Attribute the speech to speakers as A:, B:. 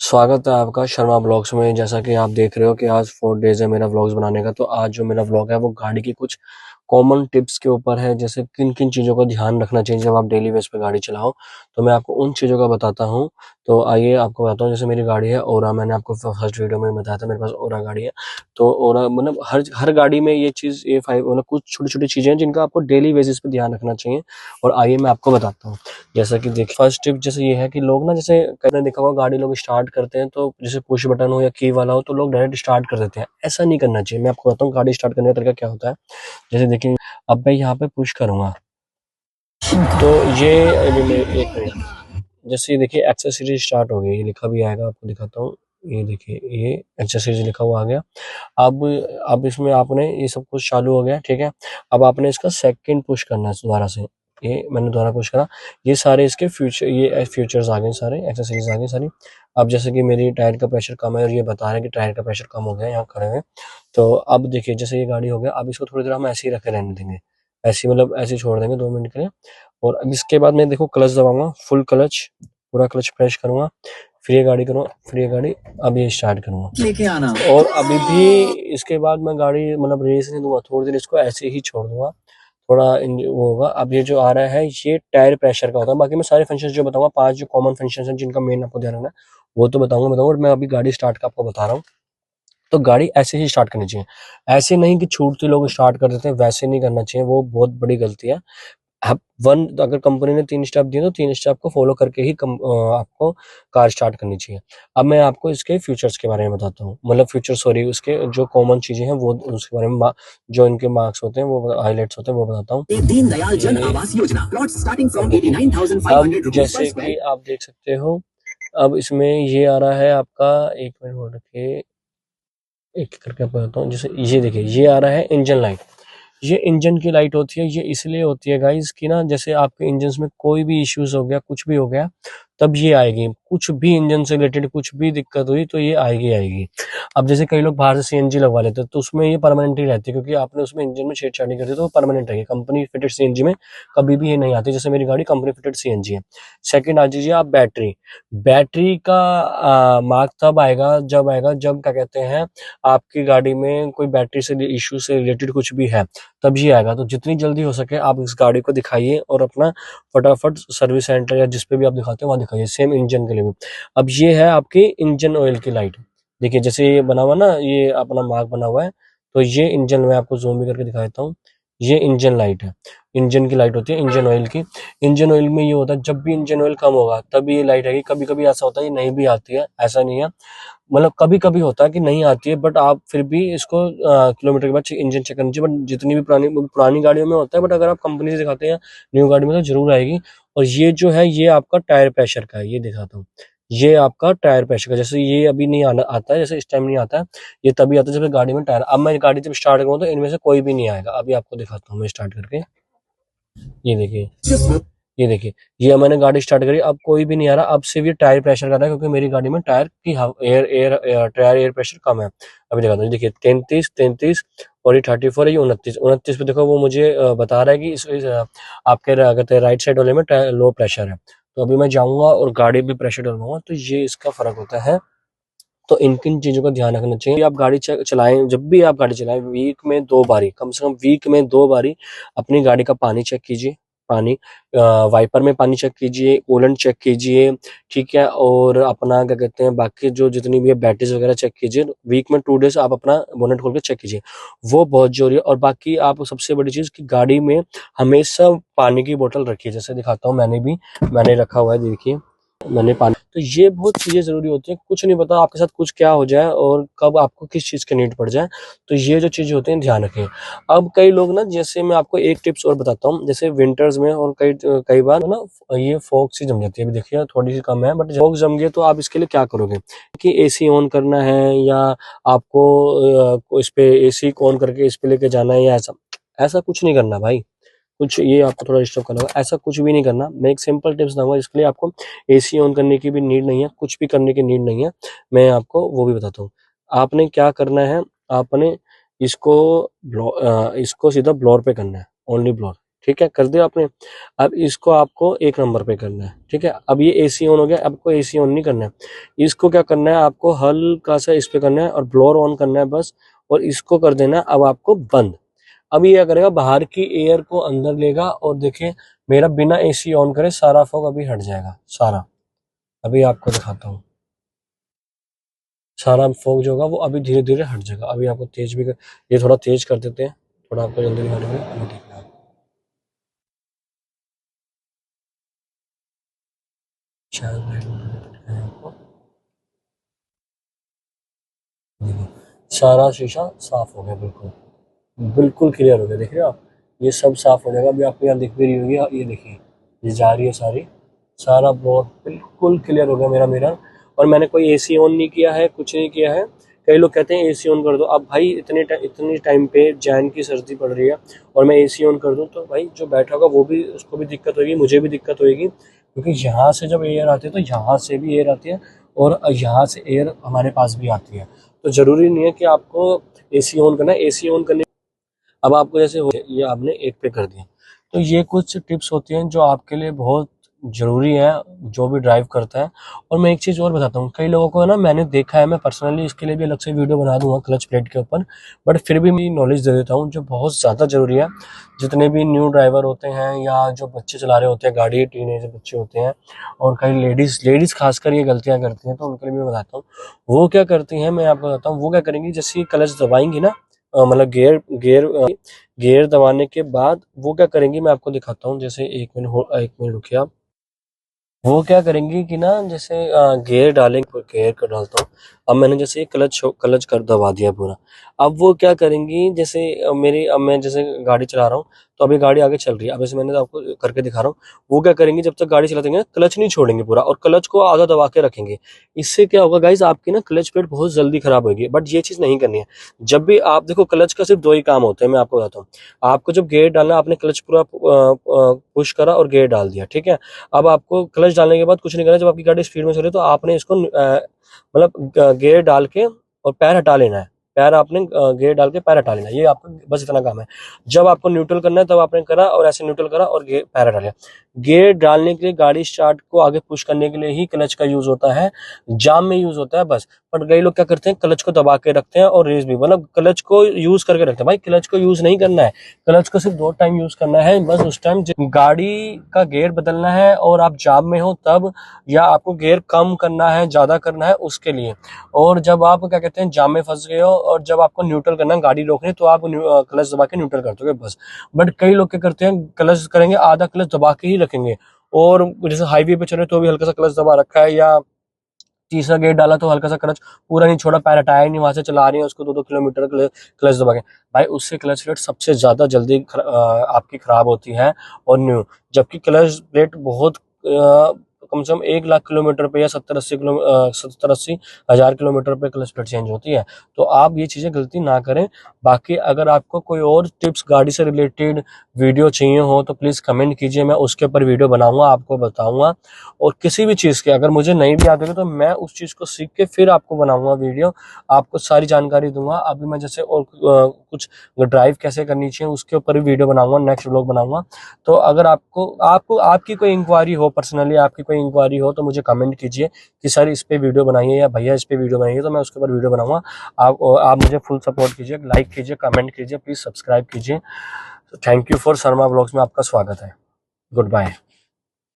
A: स्वागत है आपका शर्मा ब्लॉग्स में। जैसा कि आप देख रहे हो कि आज 4 डेज है मेरा व्लॉग्स बनाने का। तो आज जो मेरा व्लॉग है वो गाड़ी की कुछ कॉमन टिप्स के ऊपर है, जैसे किन किन चीज़ों का ध्यान रखना चाहिए जब आप डेली बेस पे गाड़ी चलाओ। तो मैं आपको उन चीज़ों का बताता हूँ। तो आइए आपको बताता हूँ। जैसे मेरी गाड़ी है ओरा, मैंने आपको फर्स्ट वीडियो में बताया था मेरे पास ओरा गाड़ी है। तो ओरा मतलब हर हर गाड़ी में ये चीज़ ये फाइव मतलब कुछ छोटी छोटी चीज़ें हैं जिनका आपको डेली बेसिस पे ध्यान रखना चाहिए। और आइए मैं आपको बताता हूँ। जैसा कि देखिए, फर्स्ट टिप जैसे ये है कि लोग ना, जैसे कहीं देखा होगा गाड़ी लोग स्टार्ट करते हैं तो जैसे पुश बटन हो या की वाला हो तो लोग डायरेक्ट स्टार्ट कर देते हैं। ऐसा नहीं करना चाहिए। मैं आपको बताता हूँ गाड़ी स्टार्ट करने का तरीका क्या होता है। जैसे देखिए, अब मैं यहाँ पे पुश करूंगा तो ये अभी मैं एक मिनट, जैसे ये देखिए एक्सेसरीज स्टार्ट हो गई, ये लिखा भी आएगा, आपको दिखाता हूँ। ये देखिए, ये एक्सेसरीज लिखा हुआ आ गया। अब इसमें आपने ये सब कुछ चालू हो गया, ठीक है। अब आपने इसका सेकंड पुश करना है दोबारा से। ये मैंने दोबारा पुश करा, ये सारे इसके फीचर्स आ गए, सारे एक्सेसरीज आ गई सारी। अब जैसे कि मेरी टायर का प्रेशर कम है और ये बता रहे हैं कि टायर का प्रेशर कम हो गया यहाँ खड़े हुए। तो अब देखिए, जैसे ये गाड़ी हो गया, अब इसको थोड़ी देर हम ऐसे ही रखे रहने देंगे, ऐसे ही मतलब ऐसे ही छोड़ देंगे 2 मिनट के लिए। और अब इसके बाद मैं देखो क्लच दबाऊंगा, फुल क्लच, पूरा क्लच प्रेस करूंगा, फिर ये गाड़ी करूंगा, फिर ये गाड़ी, अब ये स्टार्ट करूंगा लेके आना। और अभी भी इसके बाद मैं गाड़ी मतलब रेस नहीं दूंगा, थोड़ी देर इसको ऐसे ही छोड़ दूंगा, थोड़ा वो होगा। अब ये जो आ रहा है ये टायर प्रेशर का होता है। बाकी मैं सारे फंक्शंस जो बताऊंगा, 5 जो कॉमन फंक्शंस हैं जिनका मेन आपको ध्यान रखना है वो तो बताऊंगा। और मैं अभी गाड़ी स्टार्ट का आपको बता रहा हूँ। तो गाड़ी ऐसे ही स्टार्ट करनी चाहिए, ऐसे नहीं कि छूटते लोग स्टार्ट कर देते हैं, वैसे नहीं करना चाहिए, वो बहुत बड़ी गलती है। आप वन अगर कंपनी ने 3 स्टेप दिए तो 3 स्टेप को फॉलो करके ही आपको कार स्टार्ट करनी चाहिए। अब मैं आपको इसके फीचर्स के बारे में बताता हूँ, मतलब फ्यूचर सॉरी, उसके जो कॉमन चीजें हैं वो उसके बारे में जो इनके मार्क्स होते हैं वो हाईलाइट्स होते हैं वो बताता हूँ। दीनदयाल जन Awas Yojana, plot starting from 89,500 rupees. जैसे कि आप देख सकते हो, अब इसमें ये आ रहा है आपका, एक मिनट होल्ड रखिए, एक करके बताता हूँ। जैसे ये देखिए, ये आ रहा है इंजन लाइट। ये इंजन की लाइट होती है, ये इसलिए होती है गाइस कि ना, जैसे आपके इंजन में कोई भी इश्यूज हो गया, कुछ भी हो गया, तब ये आएगी। कुछ भी इंजन से रिलेटेड कुछ भी दिक्कत हुई तो ये आएगी। अब जैसे कई लोग बाहर से सीएनजी लगवा लेते हैं तो उसमें ये परमानेंट ही रहती है, क्योंकि आपने उसमें इंजन में छेड़छाड़ी कर दी तो वो परमानेंट रहेगी। कंपनी फिटेड सीएनजी में कभी भी ये नहीं आती। जैसे मेरी गाड़ी कंपनी फिटेड सीएनजी है। सेकंड आ जाइए आप बैटरी। बैटरी का मार्क तब आएगा जब क्या कहते हैं, आपकी गाड़ी में कोई बैटरी से इश्यू से रिलेटेड कुछ भी है, तब ये आएगा। तो जितनी जल्दी हो सके आप इस गाड़ी को दिखाइए और अपना फटाफट सर्विस सेंटर या जिस पे भी आप दिखाते हो वहां दिखाइए, सेम इंजन के लिए भी। अब ये है आपकी इंजन ऑयल की लाइट। देखिए, जैसे ये बना हुआ ना, ये अपना मार्क बना हुआ है, तो ये इंजन, में आपको जूम भी करके दिखा देता हूँ। ये इंजन लाइट है, इंजन की लाइट होती है इंजन ऑयल की। इंजन ऑयल में ये होता है, जब भी इंजन ऑयल कम होगा तभी ये लाइट आएगी। कभी कभी ऐसा होता है ये नहीं भी आती है, ऐसा नहीं है, मतलब कभी कभी होता है कि नहीं आती है, बट आप फिर भी इसको किलोमीटर के बाद इंजन चेक करनी चाहिए। बट जितनी भी पुरानी गाड़ियों में होता है, बट अगर आप कंपनी से दिखाते हैं न्यू गाड़ी में तो जरूर आएगी। और ये जो है ये आपका टायर प्रेशर का है, ये दिखाता हूँ। ये आपका टायर प्रेशर का, जैसे ये अभी नहीं आना आता है, जैसे इस टाइम नहीं आता है, ये तभी आता है जब गाड़ी में टायर। अब मैं गाड़ी जब स्टार्ट करूँ तो इनमें से कोई भी नहीं आएगा। अभी आपको दिखाता हूँ मैं स्टार्ट करके, ये देखिए, ये देखिए, ये मैंने गाड़ी स्टार्ट करी, अब कोई भी नहीं आ रहा। अब सिर्फ ये टायर प्रेशर कर रहा है, क्योंकि मेरी गाड़ी में टायर की टायर एयर प्रेशर कम है। अभी दिखाता हूँ, देखिए 33 और ये 34 है, ये 29 पे देखो वो मुझे बता रहा है कि आपके कहते हैं राइट साइड वाले में लो प्रेशर है। तो अभी मैं जाऊंगा और गाड़ी भी प्रेशर डलवाऊंगा, तो ये इसका फर्क होता है। तो इन किन चीजों का ध्यान रखना चाहिए। आप गाड़ी चलाएं, जब भी आप गाड़ी चलाएं, वीक में 2 बारी, कम से कम वीक में 2 बारी अपनी गाड़ी का पानी चेक कीजिए। पानी वाइपर में पानी चेक कीजिए, कूलेंट चेक कीजिए, ठीक है। और अपना क्या कहते हैं, बाकी जो जितनी भी बैटरीज वगैरह चेक कीजिए। वीक में 2 डेज आप अपना बोनेट खोल के चेक कीजिए, वो बहुत जरूरी है। और बाकी आप सबसे बड़ी चीज कि गाड़ी में हमेशा पानी की बोतल रखिए। जैसे दिखाता हूँ, मैंने रखा हुआ है, देखिए मैंने पानी। तो ये बहुत चीजें जरूरी होती है, कुछ नहीं पता आपके साथ कुछ क्या हो जाए और कब आपको किस चीज की नीड पड़ जाए। तो ये जो चीजें होती हैं ध्यान रखें। अब कई लोग ना, जैसे मैं आपको एक टिप्स और बताता हूँ, जैसे विंटर्स में और कई कई बार ना ये फॉग सी जम जाती है। अभी देखिए थोड़ी सी कम है, बट फॉग जम गई तो आप इसके लिए क्या करोगे कि एसी ऑन करना है, या आपको इस पे एसी ऑन करके इस पे लेके जाना है, या ऐसा ऐसा कुछ नहीं करना भाई। कुछ ये आपको थोड़ा डिस्टर्ब करना होगा, ऐसा कुछ भी नहीं करना। मैं एक सिंपल टिप्स दूंगा, इसके लिए आपको एसी ऑन करने की भी नीड नहीं है, कुछ भी करने की नीड नहीं है। मैं आपको वो भी बताता हूँ। आपने क्या करना है, आपने इसको इसको सीधा ब्लोर पे करना है, ओनली ब्लोर। ठीक है, कर दिया आपने। अब इसको आपको 1 नंबर पे करना है, ठीक है। अब ये एसी ऑन हो गया, आपको एसी ऑन नहीं करना है, इसको क्या करना है, आपको हल्का सा इस पे करना है और ब्लोअर ऑन करना है बस, और इसको कर देना है अब आपको बंद। अब ये क्या करेगा, बाहर की एयर को अंदर लेगा, और देखिए मेरा बिना एसी ऑन करे सारा फॉग अभी हट जाएगा, सारा। अभी आपको दिखाता हूँ, सारा फॉग जो होगा वो अभी धीरे धीरे हट जाएगा। अभी आपको तेज भी ये थोड़ा तेज कर देते हैं, थोड़ा आपको जल्दी दिखाने के लिए। अभी देखना आप। शायद लाइट है आपको, देखो सारा शीशा साफ हो गया, बिल्कुल बिल्कुल क्लियर हो गया, देख रहे हो आप, ये सब साफ हो जाएगा। अभी आपको यहाँ दिख भी रही होगी, ये देखिए ये जा रही है सारी, सारा ब्लॉक बिल्कुल क्लियर हो गया मेरा मिरर। और मैंने कोई एसी ऑन नहीं किया है, कुछ नहीं किया है। कई लोग कहते हैं एसी ऑन कर दो, अब भाई इतनी टाइम पे जैन की सर्दी पड़ रही है और मैं एसी ऑन कर दूं तो भाई जो बैठा होगा वो भी, उसको भी दिक्कत होगी, मुझे भी दिक्कत होगी, क्योंकि यहाँ से जब एयर आती है तो यहाँ से भी एयर आती है और यहाँ से एयर हमारे पास भी आती है। तो ज़रूरी नहीं है कि आपको एसी ऑन करना है। एसी ऑन करने, अब आपको जैसे हो ये आपने 1 पे कर दिया, तो ये कुछ टिप्स होती हैं जो आपके लिए बहुत ज़रूरी है, जो भी ड्राइव करता है। और मैं एक चीज़ और बताता हूँ, कई लोगों को है ना, मैंने देखा है, मैं पर्सनली इसके लिए भी अलग से वीडियो बना दूंगा क्लच प्लेट के ऊपर, बट फिर भी मैं नॉलेज दे देता हूँ जो बहुत ज़्यादा ज़रूरी है। जितने भी न्यू ड्राइवर होते हैं या जो बच्चे चला रहे होते हैं गाड़ी, टीनेज बच्चे होते हैं, और कई लेडीज़ खासकर ये गलतियाँ करती हैं, तो उनके लिए भी मैं बताता हूँ। वो क्या करती हैं, मैं आपको बताता हूँ, वो क्या करेंगी, जैसे ये क्लच दबाएंगी ना, मतलब गियर दबाने के बाद वो क्या करेंगी, मैं आपको दिखाता हूँ। जैसे 1 मिनट रुकिए आप। वो क्या करेंगी कि ना, जैसे गियर डालेंगे, गियर कर डालता हूँ। अब मैंने जैसे क्लच कर दबा दिया पूरा। अब वो क्या करेंगी, जैसे अब मैं जैसे गाड़ी चला रहा हूँ, तो अभी गाड़ी आगे चल रही है, अब ऐसे मैंने आपको करके दिखा रहा हूँ। वो क्या करेंगी, जब तक गाड़ी चलाते हैं क्लच नहीं छोड़ेंगे पूरा, और क्लच को आधा दबा के रखेंगे। इससे क्या होगा गाइज, आपकी ना क्लच प्लेट बहुत जल्दी खराब होगी, बट ये चीज़ नहीं करनी है। जब भी आप देखो, क्लच का सिर्फ 2 ही काम होते हैं, मैं आपको बताता हूँ। आपको जब गियर डालना, आपने क्लच पूरा पुश करा और गियर डाल दिया, ठीक है। अब आपको क्लच डालने के बाद कुछ नहीं करना, जब आपकी गाड़ी स्पीड में चल रही है तो आपने इसको मतलब गियर डाल के और पैर हटा लेना है। पैर आपने गियर डाल के पैर हटा लेना है, ये आपका बस इतना काम है। जब आपको न्यूट्रल करना है तब आपने करा और ऐसे न्यूट्रल करा और पैर हटा लिया। गियर डालने के लिए, गाड़ी स्टार्ट को आगे पुश करने के लिए ही क्लच का यूज होता है, जाम में यूज होता है बस। पर कई लोग क्या करते हैं, क्लच को दबा के रखते हैं और रेस भी, मतलब क्लच को यूज करके रखते हैं। भाई क्लच को यूज नहीं करना है, क्लच को सिर्फ 2 टाइम यूज करना है बस। उस टाइम गाड़ी का गियर बदलना है और आप जाम में हो तब, या आपको गियर कम करना है, ज्यादा करना है, उसके लिए। और जब आप क्या कहते हैं जाम में फंस गए हो और जब आपको न्यूट्रल करना है, गाड़ी रोकनी, तो आप क्लच दबा के न्यूट्रल कर दोगे बस। बट कई लोग क्या करते हैं, क्लच करेंगे, आधा क्लच दबा के ही रखेंगे, और जैसे हाईवे पे चले तो भी हल्का सा क्लच दबा रखा है, या तीसरा गेट डाला तो हल्का सा क्लच, पूरा नहीं छोड़ा, पैर हटाया नहीं, वहां से चला रही है उसको 2-2 किलोमीटर क्लच दबा के। भाई उससे क्लच प्लेट सबसे ज्यादा जल्दी आपकी खराब होती है और न्यू। जबकि क्लच प्लेट बहुत कम से कम 1 लाख किलोमीटर पे या 70-80 हज़ार किलोमीटर पे क्लच प्लेट चेंज होती है। तो आप ये चीजें गलती ना करें। बाकी अगर आपको कोई और टिप्स गाड़ी से रिलेटेड वीडियो चाहिए हो तो प्लीज कमेंट कीजिए, मैं उसके ऊपर वीडियो बनाऊंगा, आपको बताऊंगा। और किसी भी चीज़ के अगर मुझे नहीं भी आती तो मैं उस चीज़ को सीख के फिर आपको बनाऊंगा वीडियो, आपको सारी जानकारी दूंगा। अभी मैं जैसे और कुछ ड्राइव कैसे करनी चाहिए उसके ऊपर भी वीडियो बनाऊंगा, नेक्स्ट व्लॉग बनाऊंगा। तो अगर आपको आपको आपकी कोई इंक्वायरी हो, पर्सनली आपकी कोई इंक्वायरी हो, तो मुझे कमेंट कीजिए कि सर इस पे वीडियो बनाइए या भैया इस पे वीडियो बनाइए, तो मैं उसके ऊपर वीडियो बनाऊंगा। आप मुझे फुल सपोर्ट कीजिए, लाइक कीजिए, कमेंट कीजिए, प्लीज सब्सक्राइब कीजिए। Thank you for Sharma blogs में आपका स्वागत है। Good bye.